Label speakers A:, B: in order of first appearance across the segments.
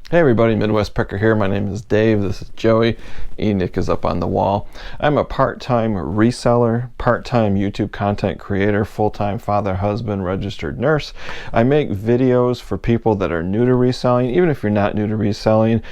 A: Hey everybody, Midwest Picker here. My name is Dave. This is Joey. E-Nick is up on the wall. I'm a part-time reseller, part-time YouTube content creator, full-time father, husband, registered nurse. I make videos for people that are new to reselling, even if you're not new to reselling.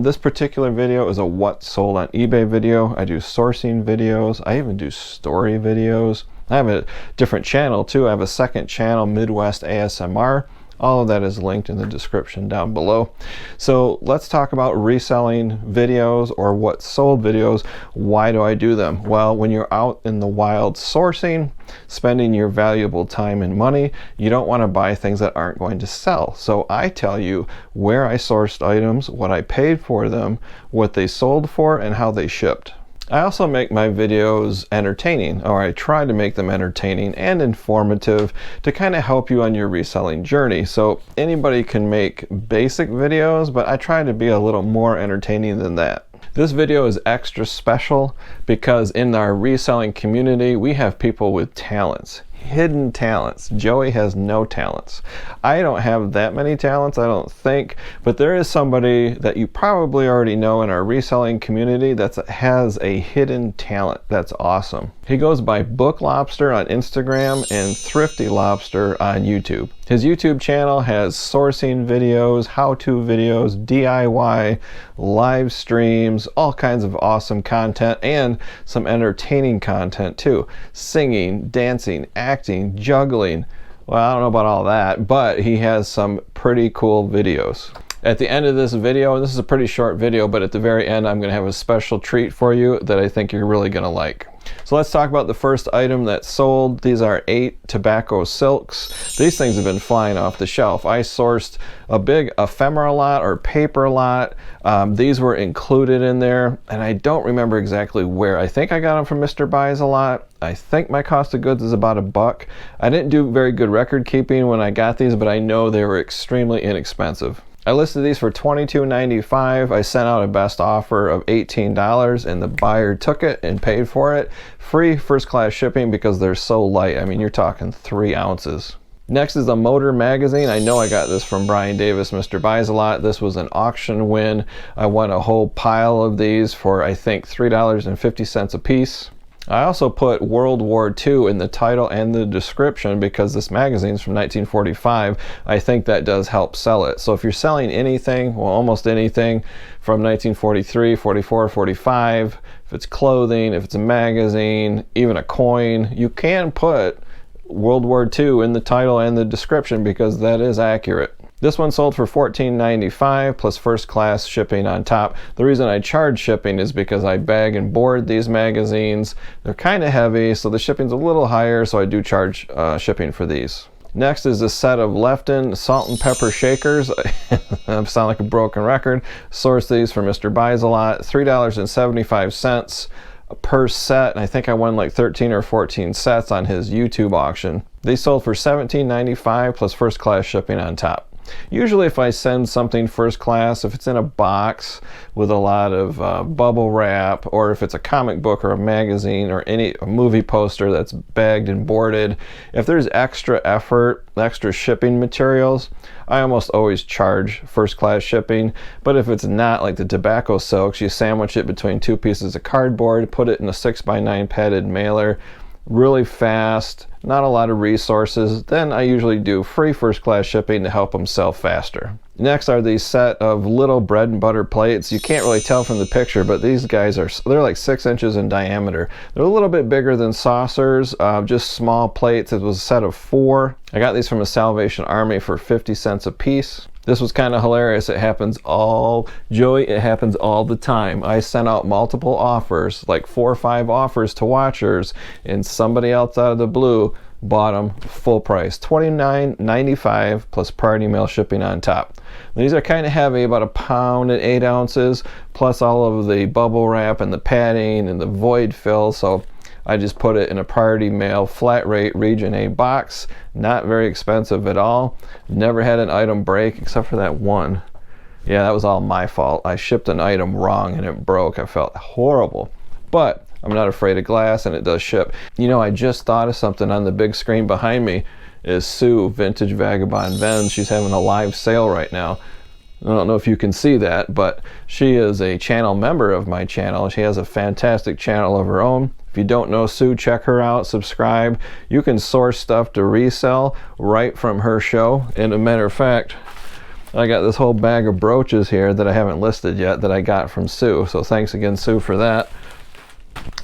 A: This particular video is a what sold on eBay video. I do sourcing videos. I even do story videos. I have a different channel too. I have a second channel, Midwest ASMR. All of that is linked in the description down below. So let's talk about reselling videos or what sold videos. Why do I do them? Well, when you're out in the wild sourcing, spending your valuable time and money, you don't want to buy things that aren't going to sell. So I tell you where I sourced items, what I paid for them, what they sold for, and how they shipped. I also make my videos entertaining, or I try to make them entertaining and informative to kind of help you on your reselling journey. So anybody can make basic videos, but I try to be a little more entertaining than that. This video is extra special because in our reselling community, we have people with talents. Hidden talents. Joey has no talents. I don't have that many talents, I don't think, but there is somebody that you probably already know in our reselling community that has a hidden talent. That's awesome. He goes by Booklobster on Instagram and Thrifty Lobster on YouTube. His YouTube channel has sourcing videos, how-to videos, DIY, live streams, all kinds of awesome content, and some entertaining content too. Singing, dancing, acting, juggling. Well, I don't know about all that, but he has some pretty cool videos. At the end of this video, this is a pretty short video, but at the very end, I'm going to have a special treat for you that I think you're really going to like. So let's talk about the first item that sold. These are 8 tobacco silks. These things have been flying off the shelf. I sourced a big ephemera lot or paper lot. These were included in there, and I don't remember exactly where. I think I got them from Mr. Buys a Lot. I think my cost of goods is about $1. I didn't do very good record keeping when I got these, but I know they were extremely inexpensive. I listed these for $22.95. I sent out a best offer of $18 and the buyer took it and paid for it. Free first class shipping because they're so light. I mean, you're talking 3 ounces. Next is a motor magazine. I know I got this from Brian Davis, Mr. Buys a Lot. This was an auction win. I won a whole pile of these for I think $3.50 a piece. I also put World War II in the title and the description because this magazine's from 1945. I think that does help sell it. So if you're selling anything, well, almost anything from 1943, 44, 45, if it's clothing, if it's a magazine, even a coin, you can put World War II in the title and the description because that is accurate. This one sold for $14.95 plus first class shipping on top. The reason I charge shipping is because I bag and board these magazines. They're kind of heavy, so the shipping's a little higher, so I do charge shipping for these. Next is a set of Lefton salt and pepper shakers. I sound like a broken record. Sourced these from Mr. Buys a Lot, $3.75 per set, and I think I won like 13 or 14 sets on his YouTube auction. These sold for $17.95 plus first class shipping on top. Usually if I send something first class, if it's in a box with a lot of bubble wrap, or if it's a comic book or a magazine or a movie poster that's bagged and boarded, if there's extra effort, extra shipping materials, I almost always charge first class shipping. But if it's not, like the tobacco silks, you sandwich it between 2 pieces of cardboard, put it in a 6x9 padded mailer, really fast, not a lot of resources, then I usually do free first class shipping to help them sell faster. Next are these set of little bread and butter plates. You can't really tell from the picture, but these guys they're like 6 inches in diameter. They're a little bit bigger than saucers, just small plates. It was a set of 4. I got these from a Salvation Army for 50 cents a piece. This was kind of hilarious. It happens all the time. I sent out multiple offers, like 4 or 5 offers to watchers, and somebody else out of the blue bought them full price, $29.95 plus priority mail shipping on top. These are kind of heavy, about 1 pound and 8 ounces, plus all of the bubble wrap and the padding and the void fill. So I just put it in a priority mail flat rate region A box. Not very expensive at all. Never had an item break except for that one. Yeah, that was all my fault. I shipped an item wrong and it broke. I felt horrible. But I'm not afraid of glass and it does ship. You know, I just thought of something. On the big screen behind me is Sue, Vintage Vagabond Vens. She's having a live sale right now. I don't know if you can see that, but she is a channel member of my channel. She has a fantastic channel of her own. If you don't know Sue, check her out, subscribe. You can source stuff to resell right from her show. And a matter of fact, I got this whole bag of brooches here that I haven't listed yet that I got from Sue. So thanks again, Sue, for that.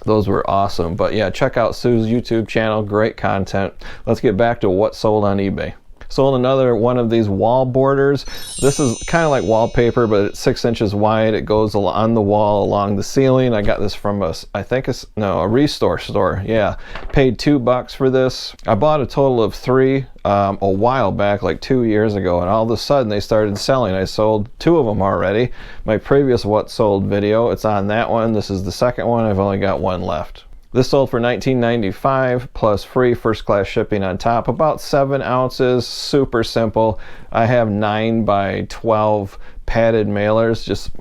A: Those were awesome. But yeah, check out Sue's YouTube channel. Great content. Let's get back to what sold on eBay. Sold another one of these wall borders. This is kind of like wallpaper, but it's 6 inches wide. It goes on the wall along the ceiling. I got this from a Restore store. Yeah, paid $2 for this. I bought a total of 3 a while back, like 2 years ago, and all of a sudden they started selling. I sold 2 of them already. My previous what sold video, it's on that one. This is the second one. I've only got 1 left. This sold for $19.95 plus free first class shipping on top. About 7 ounces, super simple. I have 9 by 12 padded mailers. Just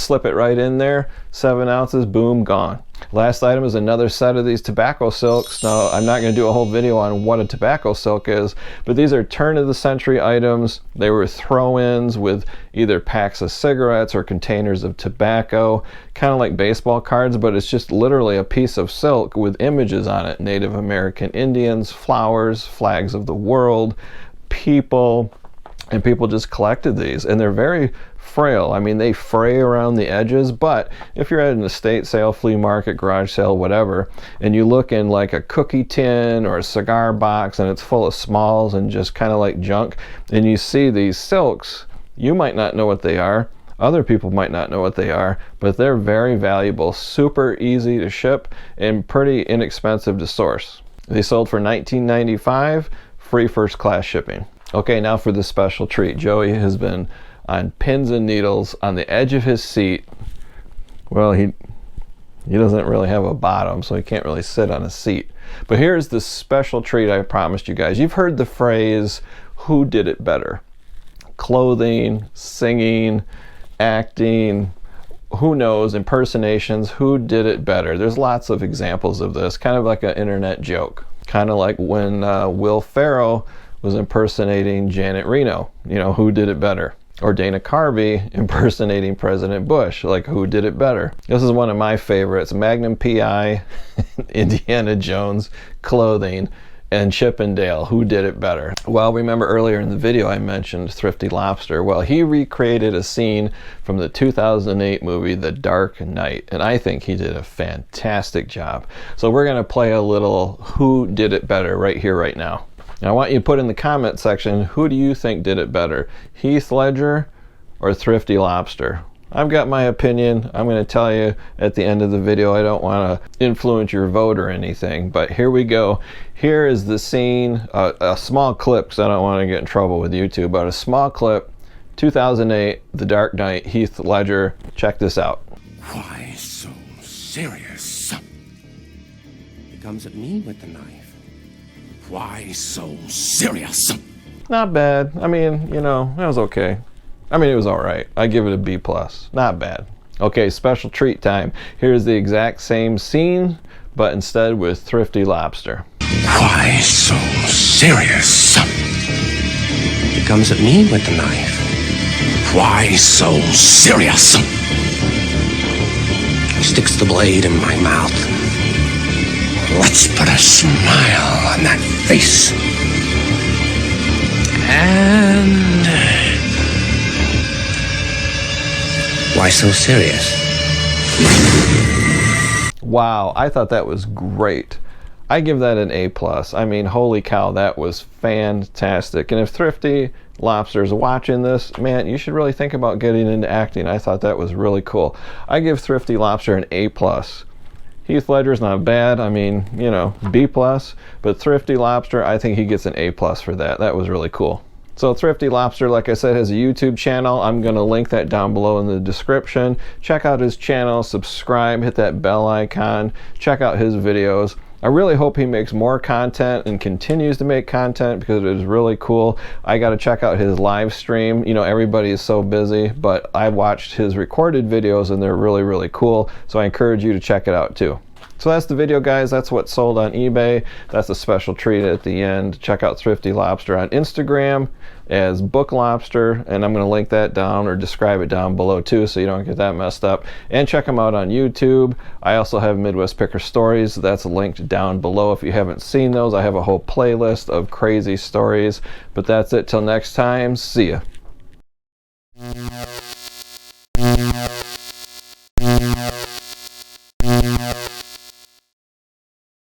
A: slip it right in there. 7 ounces, boom, gone. Last item is another set of these tobacco silks. Now, I'm not going to do a whole video on what a tobacco silk is, but these are turn of the century items. They were throw-ins with either packs of cigarettes or containers of tobacco, kind of like baseball cards, but it's just literally a piece of silk with images on it. Native American Indians, flowers, flags of the world, people, and people just collected these, and they're very frail. I mean, they fray around the edges, but if you're at an estate sale, flea market, garage sale, whatever, and you look in like a cookie tin or a cigar box and it's full of smalls and just kind of like junk, and you see these silks, you might not know what they are. Other people might not know what they are, but they're very valuable, super easy to ship, and pretty inexpensive to source. They sold for $19.95, free first class shipping. Okay, now for the special treat. Joey has been on pins and needles on the edge of his seat. Well, he doesn't really have a bottom, so he can't really sit on a seat. But here's the special treat I promised you guys. You've heard the phrase, who did it better? Clothing, singing, acting, who knows, impersonations, who did it better? There's lots of examples of this, kind of like an internet joke. Kind of like when Will Ferrell was impersonating Janet Reno. You know, who did it better? Or Dana Carvey impersonating President Bush, like who did it better? This is one of my favorites. Magnum PI, Indiana Jones clothing, and Chip and Dale, who did it better? Well, remember earlier in the video I mentioned Thrifty Lobster. Well, he recreated a scene from the 2008 movie The Dark Knight, and I think he did a fantastic job. So we're gonna play a little who did it better right here, right now. Now, I want you to put in the comment section, who do you think did it better? Heath Ledger or Thrifty Lobster? I've got my opinion. I'm going to tell you at the end of the video. I don't want to influence your vote or anything, but here we go. Here is the scene, a small clip, because I don't want to get in trouble with YouTube, but a small clip, 2008, The Dark Knight, Heath Ledger. Check this out.
B: Why so serious? He comes at me with the knife. Why so serious?
A: Not bad. I mean, you know, it was okay. I mean, it was all right. I give it a B+. Not bad. Okay, special treat time. Here's the exact same scene, but instead with Thrifty Lobster.
B: Why so serious? He comes at me with the knife. Why so serious? He sticks the blade in my mouth. Let's put a smile on that face. And why so serious?
A: Wow, I thought that was great. I give that an A+. I mean, holy cow, that was fantastic. And if Thrifty Lobster's watching this, man, you should really think about getting into acting. I thought that was really cool. I give Thrifty Lobster an A+. Heath Ledger's not bad. I mean, you know, B+, but Thrifty Lobster, I think he gets an A+ for that. That was really cool. So Thrifty Lobster, like I said, has a YouTube channel. I'm going to link that down below in the description. Check out his channel, subscribe, hit that bell icon, check out his videos. I really hope he makes more content and continues to make content because it is really cool. I got to check out his live stream. You know, everybody is so busy, but I watched his recorded videos and they're really, really cool. So I encourage you to check it out too. So that's the video, guys. That's what's sold on eBay. That's a special treat at the end. Check out Thrifty Lobster on Instagram as Booklobster, and I'm going to link that down or describe it down below too, so you don't get that messed up. And check them out on YouTube. I also have Midwest Picker Stories. That's linked down below if you haven't seen those. I have a whole playlist of crazy stories. But that's it till next time. See ya.